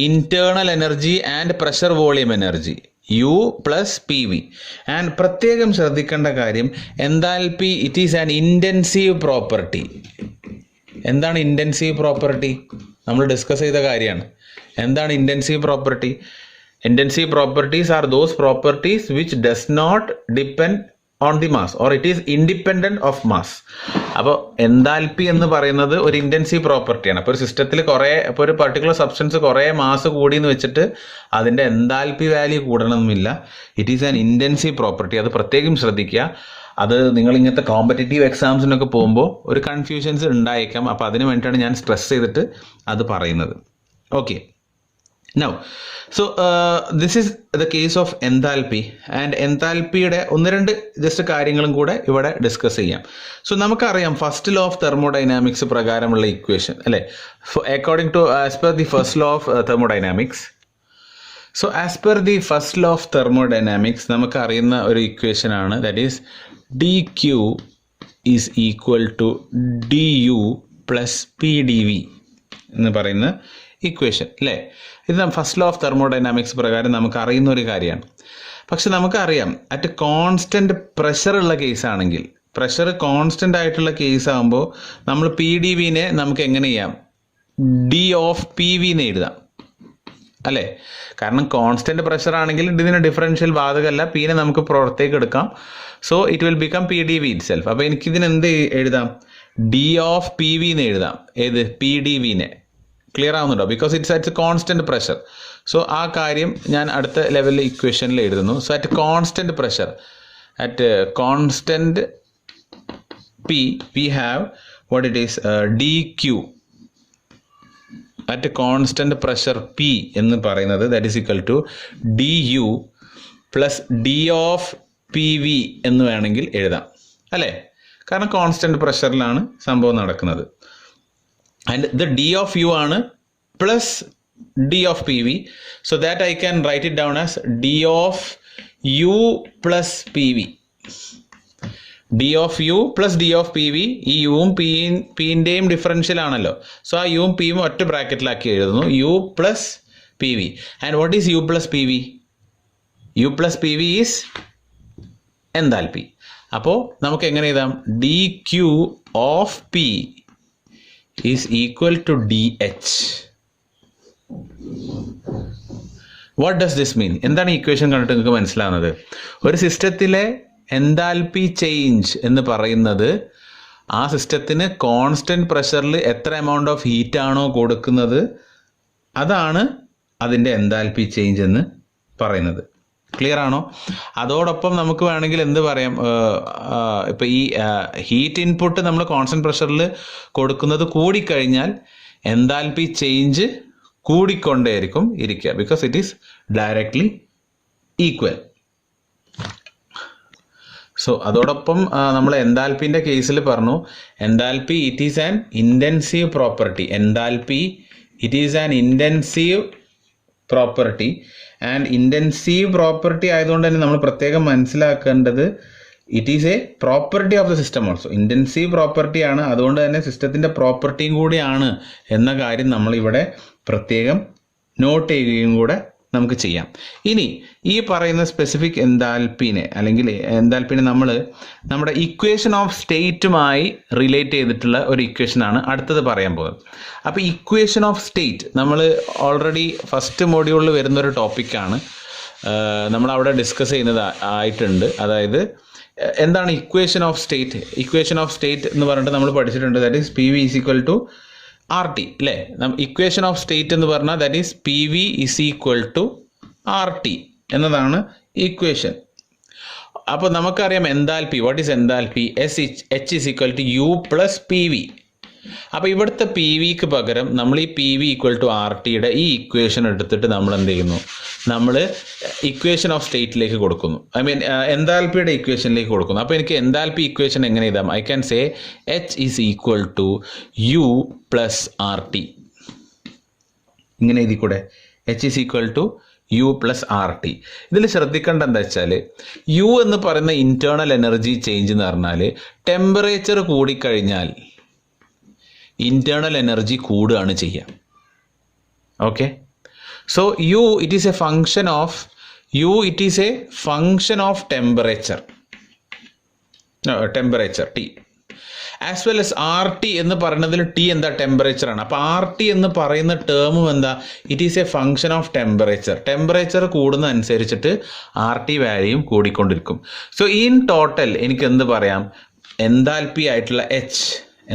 internal energy and pressure volume energy, U plus PV. And പ്രത്യേകം ശ്രദ്ധിക്കേണ്ട കാര്യം enthalpy it is an intensive property. എന്താണ് intensive property? നമ്മൾ discuss ചെയ്ത കാര്യമാണ്. എന്താണ് intensive property? Intensive properties are those properties which does not depend on the mass or it is independent of mass. അപ്പോൾ enthalpy എന്ന് പറയുന്നത് ഒരു ഇൻറ്റൻസീവ് പ്രോപ്പർട്ടിയാണ്. അപ്പോൾ ഒരു സിസ്റ്റത്തിൽ ഇപ്പോൾ ഒരു പർട്ടിക്കുലർ സബ്സ്റ്റൻസ് കുറേ മാസ് കൂടി എന്ന് വെച്ചിട്ട് അതിൻ്റെ എൻതാൽപ്പി വാല്യൂ കൂടണമെന്നില്ല. It is an intensive property. അത് പ്രത്യേകം ശ്രദ്ധിക്കുക. അത് നിങ്ങൾ ഇങ്ങനത്തെ കോമ്പറ്റേറ്റീവ് എക്സാംസിനൊക്കെ പോകുമ്പോൾ ഒരു കൺഫ്യൂഷൻസ് ഉണ്ടായേക്കാം. അപ്പോൾ അതിന് വേണ്ടിയിട്ടാണ് ഞാൻ സ്ട്രെസ് ചെയ്തിട്ട് അത് പറയുന്നത്. Okay, now so this is the case of enthalpy. And എൻതാൽപ്പിയുടെ 1-2 ജസ്റ്റ് കാര്യങ്ങളും കൂടെ ഇവിടെ ഡിസ്കസ് ചെയ്യാം. സോ നമുക്കറിയാം ഫസ്റ്റ് ലോ ഓഫ് തെർമോഡൈനാമിക്സ് പ്രകാരമുള്ള ഇക്വേഷൻ അല്ലേ, according to as per the first law of thermodynamics. So as per the first law of thermodynamics നമുക്ക് അറിയുന്ന ഒരു ഇക്വേഷൻ ആണ്, that is dq is equal to du plus PdV എന്ന് പറയുന്ന equation അല്ലേ. ഇത് ഫസ്റ്റ് ലോ ഓഫ് തെർമോഡൈനാമിക്സ് പ്രകാരം നമുക്ക് അറിയുന്ന ഒരു കാര്യമാണ്. പക്ഷെ നമുക്കറിയാം അറ്റ് കോൺസ്റ്റൻറ്റ് പ്രഷർ ഉള്ള കേസാണെങ്കിൽ, പ്രഷർ കോൺസ്റ്റൻ്റ് ആയിട്ടുള്ള കേസ് ആകുമ്പോൾ നമ്മൾ PdVനെ നമുക്ക് എങ്ങനെ ചെയ്യാം, d ഓഫ് PV എന്ന് എഴുതാം അല്ലേ. കാരണം കോൺസ്റ്റൻറ്റ് പ്രഷർ ആണെങ്കിൽ ഇതിന് ഡിഫറൻഷ്യൽ ബാധകമല്ല, പീനെ നമുക്ക് പുറത്തേക്ക് എടുക്കാം. So it will become PdV it self. അപ്പോൾ എനിക്കിതിന് എന്ത് എഴുതാം, d ഓഫ് PV എന്ന് എഴുതാം. ഏത് PdVനെ. ക്ലിയർ ആവുന്നുണ്ടോ? Because it's at constant pressure. So ആ കാര്യം ഞാൻ അടുത്ത ലെവലിൽ ഇക്വേഷനിൽ എഴുതുന്നു. So at constant pressure, at constant P we have what it is dq at constant pressure P എന്ന് പറയുന്നത് that is equal to du plus d of PV എന്ന് വേണമെങ്കിൽ എഴുതാം അല്ലേ. കാരണം കോൺസ്റ്റൻറ്റ് പ്രഷറിലാണ് സംഭവം നടക്കുന്നത്. And the d of u ആണ് plus d of PV. So that I can write it down as d of u plus PV. d of u plus d of PV. ഈ യുവും പിൻ്റെയും differential ആണല്ലോ. So ആ യുവും പിയും ഒറ്റ ബ്രാക്കറ്റിലാക്കി എഴുതുന്നു, u plus PV. And what is u plus PV? u plus PV is enthalpy. അപ്പോൾ നമുക്ക് എങ്ങനെ എഴുതാം, dq of P is equal to dH. What does this mean? എന്താണ് ഈ ഇക്വേഷൻ കണ്ടിട്ട് നിങ്ങൾക്ക് മനസ്സിലാവുന്നത്? ഒരു സിസ്റ്റത്തിലെ എൻതാൽപ്പി ചേഞ്ച് എന്ന് പറയുന്നത് ആ സിസ്റ്റത്തിന് കോൺസ്റ്റൻറ്റ് പ്രഷറിൽ എത്ര എമൗണ്ട് ഓഫ് ഹീറ്റ് ആണോ കൊടുക്കുന്നത് അതാണ് അതിൻ്റെ എൻതാൽപ്പി ചേഞ്ച് എന്ന് പറയുന്നത്. ക്ലിയർ ആണോ? അതോടൊപ്പം നമുക്ക് വേണമെങ്കിൽ എന്ത് പറയാം, ഇപ്പോൾ ഈ ഹീറ്റ് ഇൻപുട്ട് നമ്മൾ കോൺസ്റ്റൻറ്റ് പ്രഷറിൽ കൊടുക്കുന്നത് കൂടിക്കഴിഞ്ഞാൽ എൻതാൽപ്പി ചേഞ്ച് കൂടിക്കൊണ്ടേയിരിക്കും ഇരിക്കുക, because it is directly equal. So അതോടൊപ്പം നമ്മൾ എൻതാൽപ്പിൻ്റെ കേസിൽ പറഞ്ഞു, enthalpy it is an intensive property. Enthalpy it is an intensive property. And intensive property ആയതുകൊണ്ട് തന്നെ നമ്മൾ പ്രത്യേകം മനസ്സിലാക്കേണ്ടത് it is a property of the system also. Intensive പ്രോപ്പർട്ടിയാണ്, അതുകൊണ്ട് തന്നെ സിസ്റ്റത്തിൻ്റെ പ്രോപ്പർട്ടിയും കൂടിയാണ് എന്ന കാര്യം നമ്മളിവിടെ പ്രത്യേകം നോട്ട് ചെയ്യുകയും കൂടെ നമുക്ക് ചെയ്യാം. ഇനി ഈ പറയുന്ന സ്പെസിഫിക് എൻതാൽപ്പിനെ അല്ലെങ്കിൽ എൻതാൽപ്പിനെ നമ്മൾ നമ്മുടെ ഇക്വേഷൻ ഓഫ് സ്റ്റേറ്റുമായി റിലേറ്റ് ചെയ്തിട്ടുള്ള ഒരു ഇക്വേഷനാണ് അടുത്തത് പറയാൻ പോകുന്നത്. അപ്പോൾ ഇക്വേഷൻ ഓഫ് സ്റ്റേറ്റ് നമ്മൾ ഓൾറെഡി ഫസ്റ്റ് മോഡ്യൂളിൽ വരുന്നൊരു ടോപ്പിക്കാണ്, നമ്മളവിടെ ഡിസ്കസ് ചെയ്യുന്നത് ആയിട്ടുണ്ട്. അതായത് എന്താണ് equation of state? Equation of state എന്ന് പറഞ്ഞിട്ട് നമ്മൾ പഠിച്ചിട്ടുണ്ട്, that is P V is equal to R T അല്ലേ. ഇക്വേഷൻ ഓഫ് സ്റ്റേറ്റ് എന്ന് പറഞ്ഞാൽ that is P V is equal to R T എന്നതാണ് ഇക്വേഷൻ. അപ്പോൾ നമുക്കറിയാം enthalpy, what is enthalpy? H is equal to U plus P V. അപ്പോൾ ഇവിടുത്തെ P വിക്ക് പകരം നമ്മൾ ഈ P V equal to R ടിയുടെ ഈ ഇക്വേഷൻ എടുത്തിട്ട് നമ്മൾ എന്ത് ചെയ്യുന്നു, നമ്മൾ ഇക്വേഷൻ ഓഫ് സ്റ്റേറ്റിലേക്ക് കൊടുക്കുന്നു. ഐ മീൻ എൻതാൽപ്പിയുടെ ഇക്വേഷനിലേക്ക് കൊടുക്കുന്നു. അപ്പോൾ എനിക്ക് എൻതാൽപ്പി ഇക്വേഷൻ എങ്ങനെ എഴുതാം? I can say H is equal to U plus R T. ഇങ്ങനെ എഴുതിക്കൂടെ? H is equal to U plus R T. ഇതിൽ ശ്രദ്ധിക്കേണ്ട എന്താ വെച്ചാൽ, യു എന്ന് പറയുന്ന ഇൻറ്റേർണൽ എനർജി ചേഞ്ച് എന്ന് പറഞ്ഞാൽ ടെമ്പറേച്ചർ കൂടിക്കഴിഞ്ഞാൽ ഇൻറ്റേർണൽ എനർജി കൂടുകയാണ് ചെയ്യുക. Okay, so U it is a function of temperature T, as well as R T എന്ന് പറയുന്നതിൽ ടി എന്താ? ടെമ്പറേച്ചർ ആണ്. അപ്പോൾ ആർ ടി എന്ന് പറയുന്ന ടേമും എന്താ? It is a function of temperature. Temperature കൂടുന്ന അനുസരിച്ചിട്ട് ആർ ടി വാല്യൂയും കൂടിക്കൊണ്ടിരിക്കും. സോ ഇൻ ടോട്ടൽ എനിക്ക് എന്ത് പറയാം? എൻതാൽപ്പി ആയിട്ടുള്ള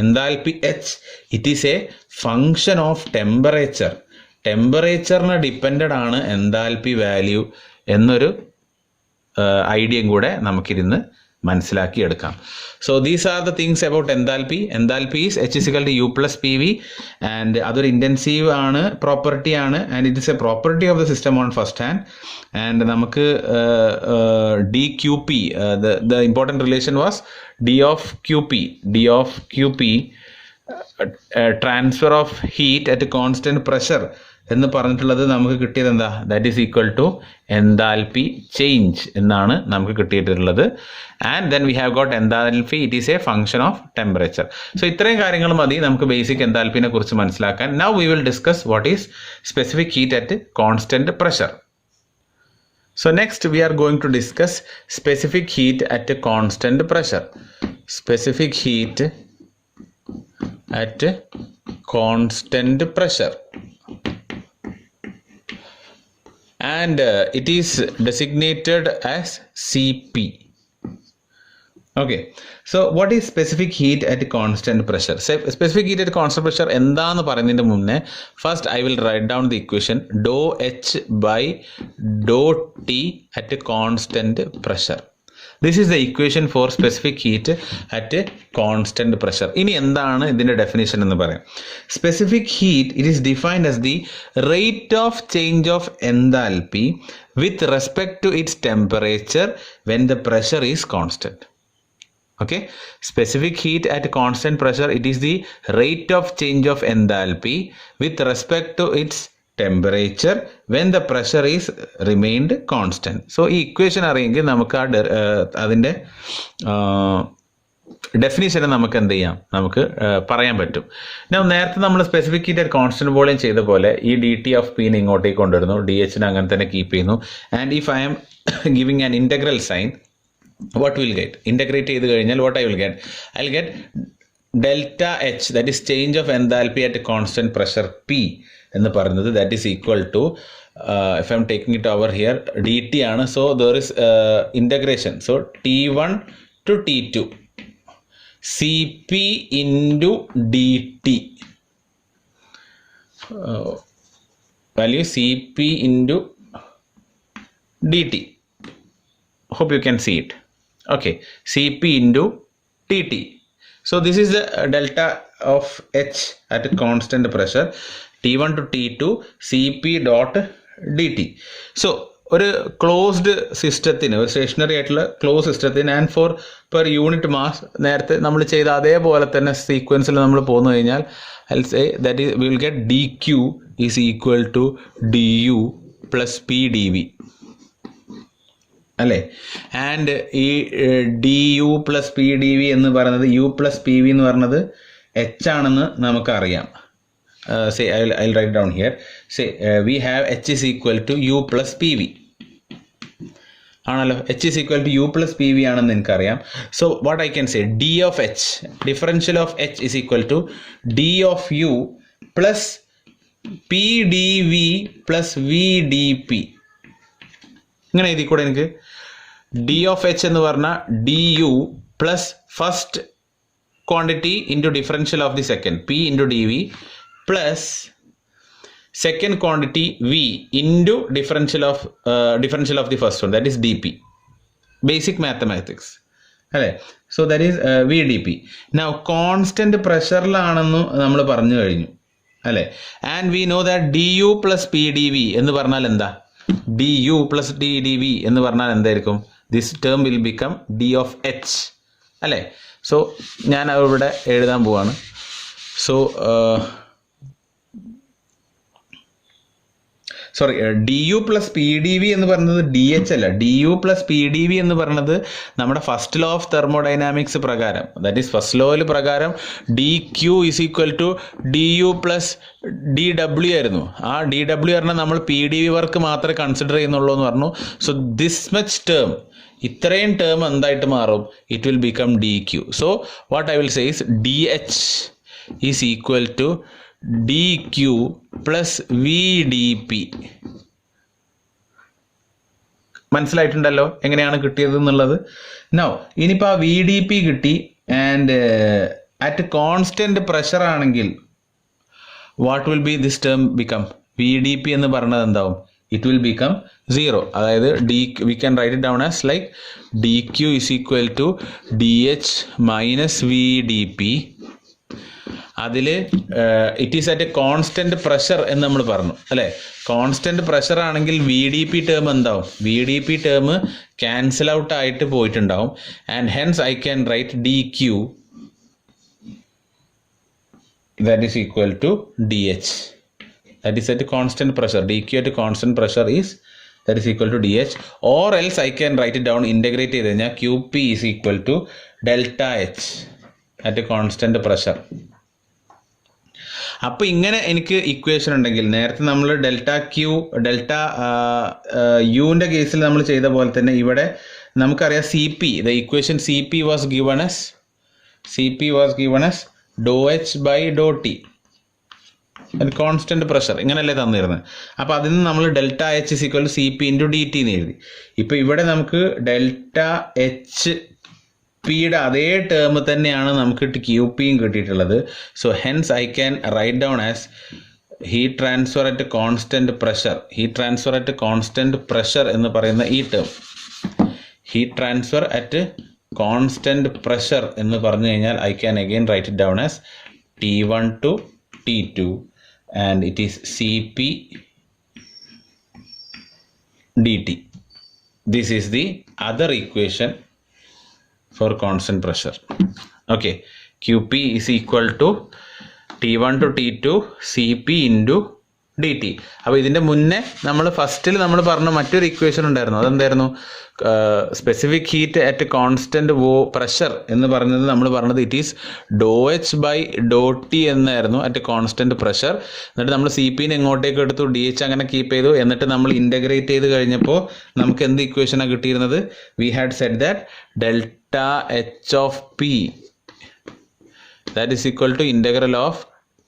enthalpy H it is a function of temperature. ടെമ്പറേച്ചറിനെ ഡിപ്പെൻഡഡ് ആണ് എൻതാൽപ്പി വാല്യൂ എന്നൊരു ഐഡിയയും കൂടെ നമുക്കിരുന്ന് മനസ്സിലാക്കിയെടുക്കാം. So these are the things about enthalpy. Enthalpy is H is equal to U plus P V, and അതൊരു ഇൻറ്റൻസീവ് ആണ്, പ്രോപ്പർട്ടി ആണ്, and it is A property of the system on first hand. And നമുക്ക് D Q P, the important relation was D of Q P transfer of heat at constant pressure എന്ന് പറഞ്ഞിട്ടുള്ളത് നമുക്ക് കിട്ടിയത് എന്താ? That is equal to enthalpy change എന്നാണ് നമുക്ക് കിട്ടിയിട്ടുള്ളത്. And then we have got enthalpy it is a function of temperature. So ഇത്രയും കാര്യങ്ങൾ മതി നമുക്ക് ബേസിക് എൻതാൽപ്പിനെ കുറിച്ച് മനസ്സിലാക്കാൻ. Now we will discuss what is specific heat at constant pressure. So next we are going to discuss specific heat at a constant pressure. Specific heat at constant pressure. And it is designated as CP. Okay, so what is specific heat at constant pressure? Specific heat at constant pressure എന്താന്ന് പറയുന്നതിന്റെ മുന്നേ first I will write down the equation dou H by dou T at constant pressure. This is the equation for specific heat at constant pressure. ഇനി എന്താണ് ഇതിന്റെ definition എന്ന് പറയാം. Specific heat, it is defined as the rate of change of enthalpy with respect to its temperature when the pressure is constant. Okay, specific heat at constant pressure, it is the rate of change of enthalpy with respect to its temperature when the pressure is remained constant. So ഈ equation അറിയെങ്കിൽ നമുക്ക് അതിൻ്റെ ഡെഫിനിഷനെ നമുക്ക് എന്ത് ചെയ്യാം, നമുക്ക് പറയാൻ പറ്റും. നേരത്തെ നമ്മൾ specific heat at constant volume ചെയ്ത പോലെ ഈ ഡി ടി ഓഫ് പിനെ ഇങ്ങോട്ടേക്ക് കൊണ്ടുവരുന്നു, ഡി എച്ചിനെ അങ്ങനെ തന്നെ കീപ്പ് ചെയ്യുന്നു. And if I am giving an integral sign, what will get? Integrate ചെയ്ത് കഴിഞ്ഞാൽ what I will get? I will get delta H, that is change of enthalpy at constant pressure P, എന്ന് പറയുന്നത് that is equal to if I am taking it over here dt ആണ്. So there is integration. So t1 to t2 cp into dt value cp into dt. Hope you can see it. Okay, cp into dt. So this is the delta of h at a constant pressure t1 to t2 cp dot dt. So ഒരു closed സിസ്റ്റത്തിന്, ഒരു stationary ആയിട്ടുള്ള close സിസ്റ്റത്തിന് and for per unit mass നേരത്തെ നമ്മൾ ചെയ്ത അതേപോലെ തന്നെ സീക്വൻസിൽ നമ്മൾ പോന്നു കഴിഞ്ഞാൽ I'll say that is we will get dq is equal to du plus pdv അല്ലേ. ആൻഡ് ഈ du plus P D V എന്ന് പറയുന്നത് u പ്ലസ് പി വി എന്ന് പറയുന്നത് h ആണെന്ന് നമുക്കറിയാം. Say I'll write down here. Say we have h is equal to u plus pv ആണല്ലോ. h is equal to u plus pv ആണെന്ന് എനിക്കറിയാം. So what I can say, d of h, differential of h is equal to d of u plus pdv plus vdp. ഇങ്ങനെ എഴുതി കൂടെ എനിക്ക്. d of h എന്ന് പറഞ്ഞാൽ du plus first quantity into differential of the second, p into dv, plus second quantity v into differential of the first one, that is dp. Basic mathematics അല്ലേ. So that is vdp. Now constant pressureലാണെന്ന് നമ്മൾ പറഞ്ഞു കഴിഞ്ഞു അല്ലേ. and we know that du plus pdv എന്ന് പറഞ്ഞാൽ എന്താ, du plus pdv എന്ന് പറഞ്ഞാൽ എന്തായിരിക്കും, this term will become d of h അല്ലേ. സോ ഞാൻ അവിടെ എഴുതാൻ പോവാണ്. So sorry, D U plus P D V എന്ന് പറയുന്നത് ഡി എച്ച് അല്ല. D U plus P D V എന്ന് പറയുന്നത് നമ്മുടെ ഫസ്റ്റ് ലോ ഓഫ് തെർമോഡൈനാമിക്സ് പ്രകാരം, ദാറ്റ് ഈസ് ഫസ്റ്റ് ലോയിൽ പ്രകാരം D Q is equal to D U plus D W ആയിരുന്നു. ആ ഡി ഡബ്ല്യു പറഞ്ഞാൽ നമ്മൾ പി ഡി വി വർക്ക് മാത്രമേ കൺസിഡർ ചെയ്യുന്നുള്ളൂ എന്ന് പറഞ്ഞു. സോ ദിസ് മച്ച് ടേം, ഇത്രയും ടേം എന്തായിട്ട് മാറും, it will become D Q. So what I will say is D H is equal to dq plus vdp. മനസ്സിലായിട്ടുണ്ടല്ലോ എങ്ങനെയാണ് കിട്ടിയത് എന്നുള്ളത്. നൗ ഇനിയിപ്പോൾ ആ വി ഡി പി കിട്ടി ആൻഡ് അറ്റ് കോൺസ്റ്റന്റ് പ്രഷർ ആണെങ്കിൽ what will B this term become, V D P എന്ന് പറഞ്ഞത് എന്താവും, ഇറ്റ് വിൽ ബിക്കം 0. അതായത് we can write it down as like D Q is equal to D H minus V D P. അതിൽ it is at a constant pressure എന്ന് നമ്മൾ പറഞ്ഞു അല്ലേ. Constant pressure ആണെങ്കിൽ വി ഡി പി ടേം എന്താവും, V D P term cancel out ആയിട്ട് പോയിട്ടുണ്ടാവും. And hence I can write D Q that is equal to D H, that is at constant pressure. D Q at constant pressure is that is equal to dh, or else I can write it down, integrate ചെയ്ത് കഴിഞ്ഞാൽ qp is equal to delta h at a constant pressure. അപ്പോൾ ഇങ്ങനെ എനിക്ക് equation ഉണ്ടെങ്കിൽ, നേരത്തെ നമ്മൾ delta Q delta യുവിൻ്റെ കേസിൽ നമ്മൾ ചെയ്ത പോലെ തന്നെ ഇവിടെ നമുക്കറിയാം c p, the equation c p was given as ഡോ H by Dr t, constant pressure ഇങ്ങനെയല്ലേ തന്നിരുന്നത്. അപ്പോൾ അതിൽ നിന്ന് നമ്മൾ delta h is equal to c p into d t എന്ന് എഴുതി. ഇപ്പോൾ ഇവിടെ നമുക്ക് ഡെൽറ്റ എച്ച് പിയുടെ അതേ ടേം തന്നെയാണ് നമുക്ക് ക്യൂ പിയും കിട്ടിയിട്ടുള്ളത്. So hence I can write down as heat transfer at constant pressure എന്ന് പറയുന്ന ഈ term, heat transfer at constant pressure എന്ന് പറഞ്ഞു കഴിഞ്ഞാൽ I can again write it down as T1 to T2 and it is Cp dt. This is the other equation for constant pressure. Okay, Qp is equal to T1 to T2 Cp into dt. അപ്പോൾ ഇതിൻ്റെ മുന്നേ നമ്മൾ ഫസ്റ്റിൽ നമ്മൾ പറഞ്ഞ മറ്റൊരു equation ഉണ്ടായിരുന്നു. അതെന്തായിരുന്നു? Specific heat at constant pressure എന്ന് പറഞ്ഞത് നമ്മൾ പറഞ്ഞത് it is doh H by Dr T എന്നായിരുന്നു അറ്റ് കോൺസ്റ്റന്റ് പ്രഷർ. എന്നിട്ട് നമ്മൾ സി പിനെ എങ്ങോട്ടേക്ക് എടുത്തു, ഡി എച്ച് അങ്ങനെ കീപ്പ് ചെയ്തു. എന്നിട്ട് നമ്മൾ ഇൻ്റഗ്രേറ്റ് ചെയ്ത് കഴിഞ്ഞപ്പോൾ നമുക്ക് എന്ത് ഇക്വേഷനാണ് കിട്ടിയിരുന്നത്? We had said that delta H of P that is equal to integral of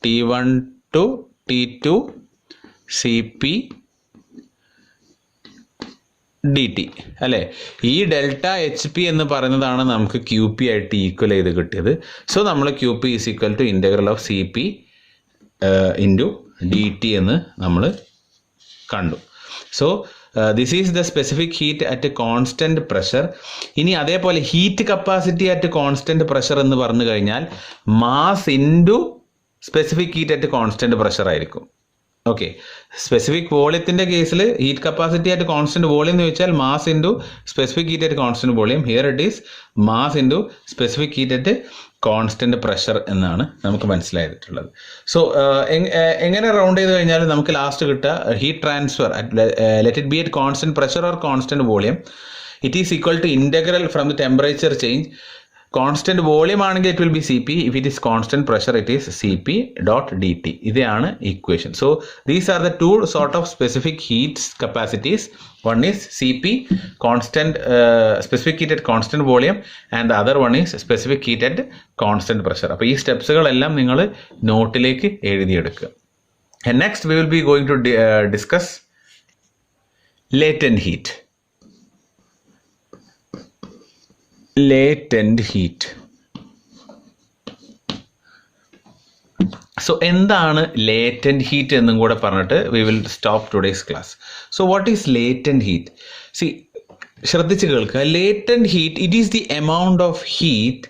T1 to T2 CP dt അല്ലേ? ഈ ഡെൽറ്റ എച്ച് പി എന്ന് പറയുന്നതാണ് നമുക്ക് ക്യൂ പി ആയിട്ട് ഈക്വൽ ചെയ്ത് കിട്ടിയത്. സോ നമ്മൾ q p is equal to integral of c p into d t എന്ന് നമ്മൾ കണ്ടു. So this is the specific heat at constant pressure. ഇനി അതേപോലെ heat capacity at constant pressure എന്ന് പറഞ്ഞു കഴിഞ്ഞാൽ mass into specific heat at constant pressure ആയിരിക്കും. Okay, specific വോളിയത്തിൻ്റെ കേസിൽ ഹീറ്റ് കപ്പാസിറ്റി ആയിട്ട് കോൺസ്റ്റൻറ്റ് വോളിയം എന്ന് വെച്ചാൽ mass into specific heat at constant volume. Here it is mass into specific heat at constant pressure എന്നാണ് നമുക്ക് മനസ്സിലായിട്ടുള്ളത്. സോ എങ്ങനെ round ചെയ്ത് കഴിഞ്ഞാൽ നമുക്ക് ലാസ്റ്റ് കിട്ടുക heat transfer let it be at constant pressure or constant volume. It is equal to integral from the temperature change. Constant volume ആണെങ്കിൽ it will be C P. If it is constant pressure it is C P dot D T. ഇതാണ് equation. So these are the two sort of specific heats capacities. One is C P constant specific heat at constant volume and the other one is specific heat at constant pressure. അപ്പോൾ ഈ സ്റ്റെപ്സുകളെല്ലാം നിങ്ങൾ നോട്ടിലേക്ക് എഴുതിയെടുക്കുക. And next we will be going to discuss latent heat. Latent heat. So എന്താണ് latent heat എന്നും കൂടെ പറഞ്ഞിട്ട് we will stop today's class. So what is latent heat? See, ശ്രദ്ധിച്ച് കേൾക്കുക. Latent heat, it is the amount of heat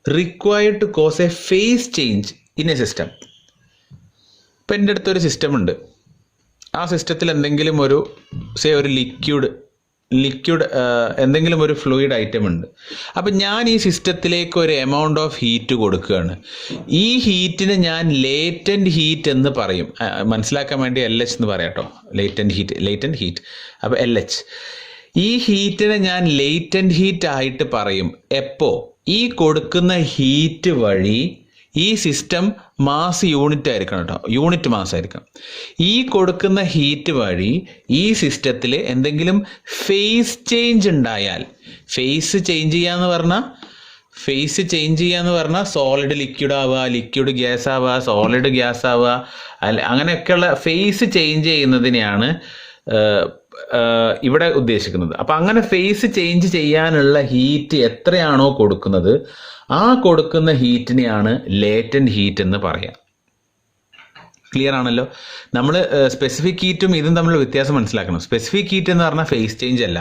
required to cause a phase change in a system. ഇപ്പം എൻ്റെ അടുത്തൊരു system ഉണ്ട്. ആ സിസ്റ്റത്തിൽ എന്തെങ്കിലും ഒരു ഒരു ലിക്വിഡ് എന്തെങ്കിലും ഒരു ഫ്ലൂയിഡ് ഐറ്റം ഉണ്ട്. അപ്പം ഞാൻ ഈ സിസ്റ്റത്തിലേക്ക് ഒരു എമൗണ്ട് ഓഫ് ഹീറ്റ് കൊടുക്കുകയാണ്. ഈ ഹീറ്റിന് ഞാൻ ലേറ്റൻറ്റ് ഹീറ്റ് എന്ന് പറയും. മനസ്സിലാക്കാൻ വേണ്ടി LH എന്ന് പറയാം കേട്ടോ. Latent heat. അപ്പോൾ LH. ഈ ഹീറ്റിനെ ഞാൻ ലേറ്റൻറ്റ് ഹീറ്റ് ആയിട്ട് പറയും. എപ്പോൾ? ഈ കൊടുക്കുന്ന ഹീറ്റ് വഴി ഈ സിസ്റ്റം മാസ് യൂണിറ്റ് ആയിരിക്കണം കേട്ടോ. യൂണിറ്റ് മാസ് ആയിരിക്കണം. ഈ കൊടുക്കുന്ന ഹീറ്റ് വഴി ഈ സിസ്റ്റത്തിൽ എന്തെങ്കിലും ഫേസ് ചേഞ്ച് ഉണ്ടായാൽ, ഫേസ് ചേഞ്ച് ചെയ്യാന്ന് പറഞ്ഞാൽ സോളിഡ് ലിക്വിഡ് ആവുക, ലിക്വിഡ് ഗ്യാസ് ആവുക, സോളിഡ് ഗ്യാസ് ആവുക, അങ്ങനെയൊക്കെയുള്ള ഫേസ് ചേഞ്ച് ചെയ്യുന്നതിനെയാണ് ഇവിടെ ഉദ്ദേശിക്കുന്നത്. അപ്പം അങ്ങനെ ഫേസ് ചേഞ്ച് ചെയ്യാനുള്ള ഹീറ്റ് എത്രയാണോ കൊടുക്കുന്നത്, ആ കൊടുക്കുന്ന ഹീറ്റിനെയാണ് ലേറ്റൻറ്റ് ഹീറ്റ് എന്ന് പറയാം. ക്ലിയർ ആണല്ലോ? നമ്മൾ സ്പെസിഫിക് ഹീറ്റും ഇതും തമ്മിലുള്ള വ്യത്യാസം മനസ്സിലാക്കണം. സ്പെസിഫിക് ഹീറ്റ് എന്ന് പറഞ്ഞാൽ ഫേസ് ചേഞ്ച് അല്ല.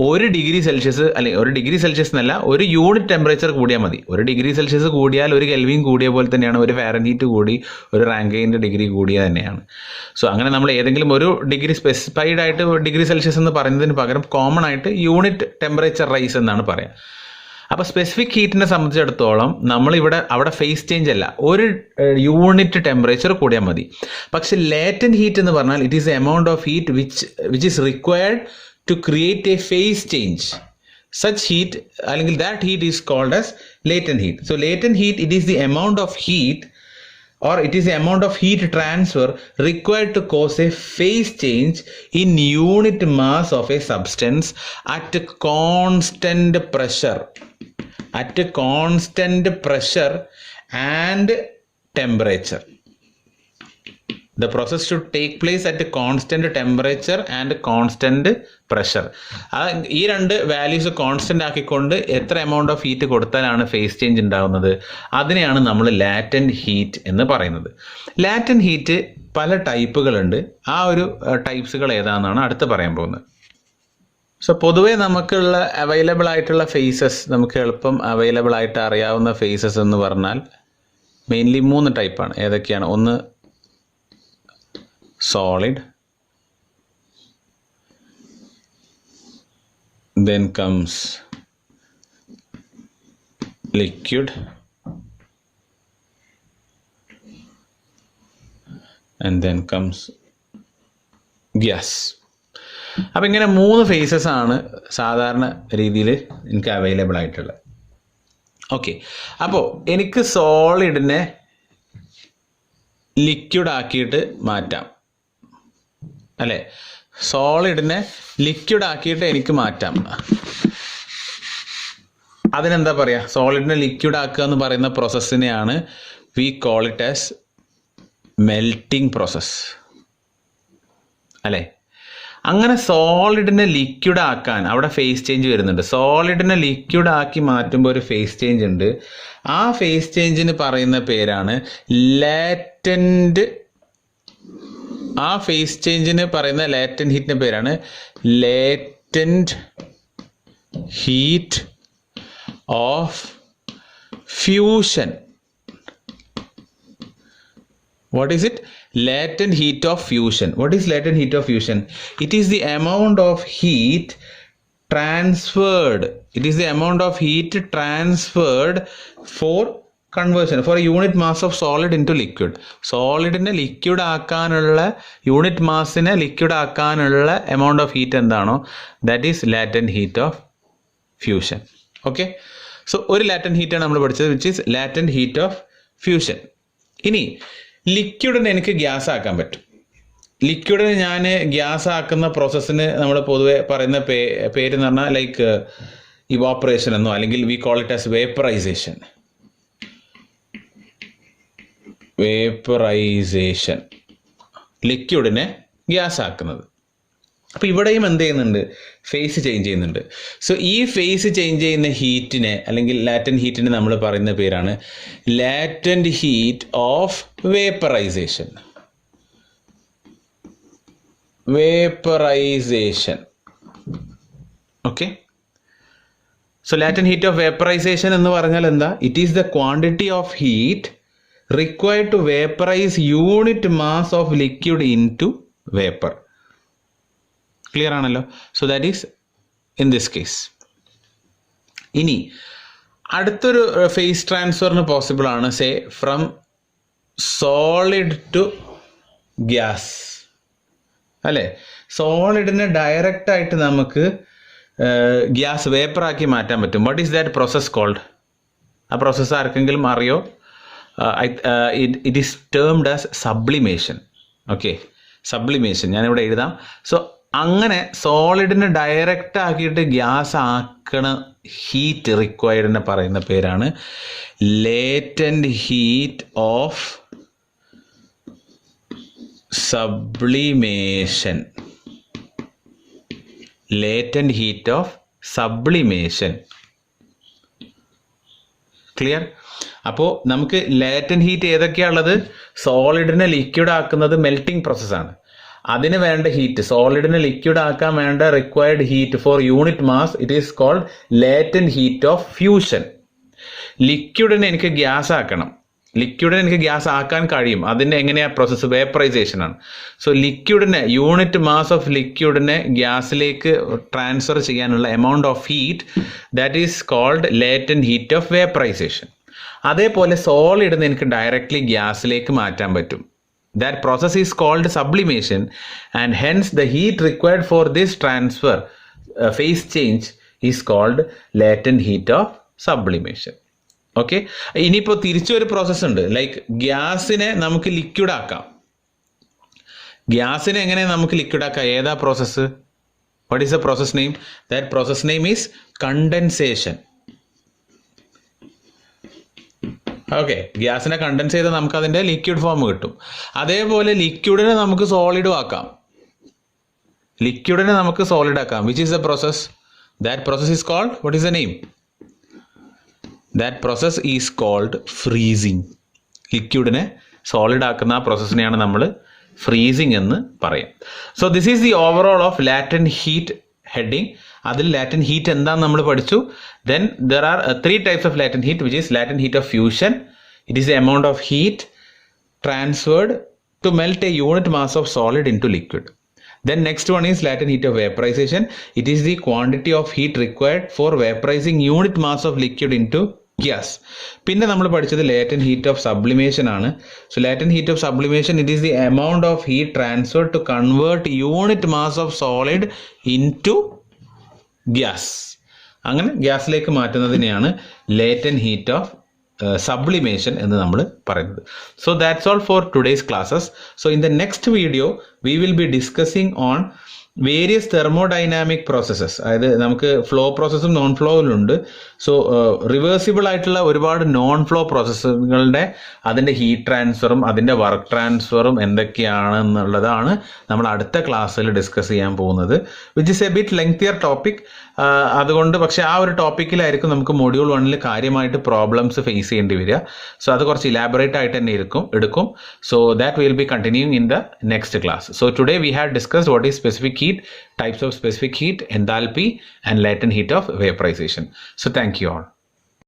1 ഡിഗ്രി സെൽഷ്യസ് അല്ലെങ്കിൽ 1 ഡിഗ്രി സെൽഷ്യസ് എന്നല്ല, 1 യൂണിറ്റ് ടെമ്പറേച്ചർ കൂടിയാൽ മതി. 1 ഡിഗ്രി സെൽഷ്യസ് കൂടിയാൽ 1 കെൽവിൻ കൂടിയ പോലെ തന്നെയാണ്. 1 ഫാരൻഹീറ്റ് കൂടി 1 റാങ്കൈൻ്റെ ഡിഗ്രി കൂടിയ തന്നെയാണ്. സോ അങ്ങനെ നമ്മൾ ഏതെങ്കിലും ഒരു ഡിഗ്രി സ്പെസിഫൈഡ് ആയിട്ട് ഡിഗ്രി സെൽഷ്യസ് എന്ന് പറയുന്നതിന് പകരം കോമൺ ആയിട്ട് യൂണിറ്റ് ടെമ്പറേച്ചർ റൈസ് എന്നാണ് പറയാം. അപ്പോൾ സ്പെസിഫിക് ഹീറ്റിനെ സംബന്ധിച്ചിടത്തോളം അവിടെ ഫേസ് ചേഞ്ച് അല്ല, 1 യൂണിറ്റ് ടെമ്പറേച്ചർ കൂടിയാൽ മതി. പക്ഷെ ലേറ്റൻറ്റ് ഹീറ്റ് എന്ന് പറഞ്ഞാൽ it is a amount of heat which is required to create a phase change. Such heat അല്ലെങ്കിൽ that heat is called as latent heat. So latent heat it is the amount of heat or it is the amount of heat transfer required to cause a phase change in unit mass of a substance at constant pressure and temperature. The process should take place at a constant temperature and constant pressure. ഈ 2 values constant ആക്കിക്കൊണ്ട് എത്ര amount of heat കൊടുത്താലാണ് phase change ഉണ്ടാകുന്നത്, അതിനെയാണ് നമ്മൾ latent heat എന്ന് പറയുന്നത്. Latent heat പല ടൈപ്പുകളുണ്ട്. ആ ഒരു ടൈപ്സുകൾ ഏതാണെന്നാണ് അടുത്ത് പറയാൻ പോകുന്നത്. സോ പൊതുവേ നമുക്കുള്ള അവൈലബിൾ ആയിട്ടുള്ള ഫേസസ്, നമുക്ക് എളുപ്പം അവൈലബിൾ ആയിട്ട് അറിയാവുന്ന ഫേസസ് എന്ന് പറഞ്ഞാൽ മെയിൻലി 3 ടൈപ്പാണ്. ഏതൊക്കെയാണ്? ഒന്ന് solid, then comes liquid, and then comes gas. അപ്പം ഇങ്ങനെ 3 ഫേസസ് ആണ് സാധാരണ രീതിയിൽ എനിക്ക് അവൈലബിൾ ആയിട്ടുള്ളത്. ഓക്കെ, അപ്പോൾ എനിക്ക് സോളിഡിനെ ലിക്വിഡ് ആക്കിയിട്ട് മാറ്റാം അല്ലേ? സോളിഡിനെ ലിക്വിഡ് ആക്കിയിട്ട് എനിക്ക് മാറ്റാം. അതിനെന്താ പറയുക? സോളിഡിനെ ലിക്വിഡ് ആക്കുക എന്ന് പറയുന്ന പ്രോസസ്സിനെയാണ് we call it as melting process. അല്ലേ? അങ്ങനെ സോളിഡിനെ ലിക്വിഡ് ആക്കാൻ അവിടെ ഫേസ് ചേഞ്ച് വരുന്നുണ്ട്. സോളിഡിനെ ലിക്വിഡ് ആക്കി മാറ്റുമ്പോൾ ഒരു ഫേസ് ചേഞ്ച് ഉണ്ട്. ആ ഫേസ് ചേഞ്ചിന് പറയുന്ന പേരാണ് ലാറ്റന്റ്. ആ ഫേസ് ചേഞ്ചിന് പറയുന്ന ലാറ്റന്റ് ഹീറ്റിന്റെ പേരാണ് latent heat of fusion. What is it? Latent heat of fusion. What is latent heat of fusion? It is the amount of heat transferred. It is the amount of heat transferred for conversion, for a unit mass of solid into liquid. സോളിഡിനെ liquid ആക്കാനുള്ള, unit മാസിനെ liquid ആക്കാനുള്ള amount of heat എന്താണോ, that is latent heat of fusion. Okay, so ഒരു latent ഹീറ്റാണ് നമ്മൾ പഠിച്ചത്, which is latent heat of fusion. ഇനി ലിക്വിഡിനെ എനിക്ക് ഗ്യാസ് ആക്കാൻ പറ്റും. ലിക്വിഡിന് ഞാൻ ഗ്യാസ് ആക്കുന്ന പ്രോസസ്സിന് നമ്മൾ പൊതുവെ പറയുന്ന പേര് എന്ന് പറഞ്ഞാൽ ലൈക്ക് ഇവാപ്പറേഷൻ എന്നോ അല്ലെങ്കിൽ we call it as vaporisation. Vaporisation, ലിക്വിഡിനെ ഗ്യാസ് ആക്കുന്നത്. അപ്പോൾ ഇവിടെയും എന്ത് ചെയ്യുന്നുണ്ട്, ഫേസ് ചേഞ്ച് ചെയ്യുന്നുണ്ട്. സോ ഈ ഫേസ് ചേഞ്ച് ചെയ്യുന്ന ഹീറ്റിനെ അല്ലെങ്കിൽ ലാറ്റന്റ് ഹീറ്റിനെ നമ്മൾ പറയുന്ന പേരാണ് latent heat of vaporisation. Vaporisation. Okay, so latent heat of vaporisation എന്ന് പറഞ്ഞാൽ എന്താ? It is the quantity of heat required to vaporise unit mass of liquid into vapour. Clear ആണല്ലോ? So that is in this case. ഇനി അടുത്തൊരു phase ട്രാൻസ്ഫറിന് possible ആണ്, say from solid to gas, അല്ലേ? സോളിഡിനെ ഡയറക്റ്റ് ആയിട്ട് നമുക്ക് gas വേപ്പറാക്കി മാറ്റാൻ പറ്റും. What is that process called? ആ പ്രോസസ്സ് ആർക്കെങ്കിലും അറിയോ? It is termed as sublimation. Okay, sublimation ഞാനിവിടെ എഴുതാം. സോ അങ്ങനെ സോളിഡിനെ ഡയറക്റ്റ് ആക്കിയിട്ട് ഗ്യാസ് ആക്കണ ഹീറ്റ് റിക്വയർഡിനെ പറയുന്ന പേരാണ് latent heat of sublimation. Latent heat of sublimation. Clear? അപ്പോൾ നമുക്ക് ലേറ്റന്റ് ഹീറ്റ് ഏതൊക്കെയാണുള്ളത്? സോളിഡിനെ ലിക്വിഡ് ആക്കുന്നത് മെൽറ്റിംഗ് പ്രോസസ്സാണ്. അതിന് വേണ്ട ഹീറ്റ്, സോളിഡിനെ ലിക്വിഡ് ആക്കാൻ വേണ്ട required heat for unit mass, it is called latent heat of fusion. ലിക്വിഡിനെ എനിക്ക് ഗ്യാസ് ആക്കണം, ലിക്വിഡിനെ എനിക്ക് ഗ്യാസ് ആക്കാൻ കഴിയും. അതിൻ്റെ എങ്ങനെയാ പ്രോസസ്സ്? വേപ്പറൈസേഷൻ ആണ്. സോ ലിക്വിഡിനെ, യൂണിറ്റ് മാസ് ഓഫ് ലിക്വിഡിനെ ഗ്യാസിലേക്ക് ട്രാൻസ്ഫർ ചെയ്യാനുള്ള amount of heat, that is called latent heat of vaporisation. അതേപോലെ സോളിഡിനെ എനിക്ക് ഡയറക്റ്റ്ലി ഗ്യാസിലേക്ക് മാറ്റാൻ പറ്റും. That process is called sublimation, and hence the heat required for this transfer, phase change, is called latent heat of sublimation. Okay, ഇനിയിപ്പോൾ തിരിച്ചൊരു process ഉണ്ട്, like ഗ്യാസിനെ നമുക്ക് liquid ആക്കാം. ഗ്യാസിനെ എങ്ങനെ നമുക്ക് ലിക്വിഡ് ആക്കാം? ഏതാ process? What is the process name? That process name is condensation. Okay, ഗ്യാസിനെ കണ്ടൻസ് ചെയ്താൽ നമുക്ക് അതിൻ്റെ ലിക്വിഡ് ഫോം കിട്ടും. അതേപോലെ ലിക്വിഡിനെ നമുക്ക് സോളിഡും ആക്കാം. ലിക്വിഡിനെ നമുക്ക് സോളിഡ് ആക്കാം. Which is the process? That process is called, what is the name? That process is called freezing. ലിക്വിഡിനെ സോളിഡ് ആക്കുന്ന ആ പ്രോസസ്സിനെയാണ് നമ്മൾ ഫ്രീസിങ് എന്ന് പറയാം. So this is the overall of latent heat heading. അതിൽ ലാറ്റന്റ് ഹീറ്റ് എന്താണെന്ന് നമ്മൾ പഠിച്ചു. Then there are 3 types of latent heat, which is latent heat of fusion. It is the amount of heat transferred to melt a unit mass of solid into liquid. Then next one is latent heat of vaporization. It is the quantity of heat required for vaporizing unit mass of liquid into gas. പിന്നെ നമ്മൾ പഠിച്ചത് latent heat of sublimation ആണ്. So latent heat of sublimation, it is the amount of heat transferred to convert unit mass of solid into gas. അങ്ങനെ ഗ്യാസിലേക്ക് മാറ്റുന്നതിനെയാണ് latent heat of sublimation എന്ന് നമ്മൾ പറയുന്നത്. So that's all for today's classes. So in the next video V will be discussing on various thermodynamic processes, അതായത് നമുക്ക് flow പ്രോസസ്സും non ഫ്ലോയിലുണ്ട്. So reversible ആയിട്ടുള്ള ഒരുപാട് non flow പ്രോസസ്സുകളുടെ അതിൻ്റെ heat ട്രാൻസ്ഫറും അതിൻ്റെ വർക്ക് ട്രാൻസ്ഫറും എന്തൊക്കെയാണെന്നുള്ളതാണ് നമ്മൾ അടുത്ത ക്ലാസ്സിൽ ഡിസ്കസ് ചെയ്യാൻ പോകുന്നത്, which is a bit lengthier topic. അതുകൊണ്ട് പക്ഷേ ആ ഒരു ടോപ്പിക്കിലായിരിക്കും നമുക്ക് മൊഡ്യൂൾ 1 കാര്യമായിട്ട് പ്രോബ്ലംസ് ഫേസ് ചെയ്യേണ്ടി വരിക. സോ അത് കുറച്ച് ഇലാബറേറ്റ് ആയിട്ട് തന്നെ എടുക്കും. So that will be continuing in the next class. So today we have discussed what is specific heat, types of specific heat, enthalpy and latent heat of vaporization. So thank you all.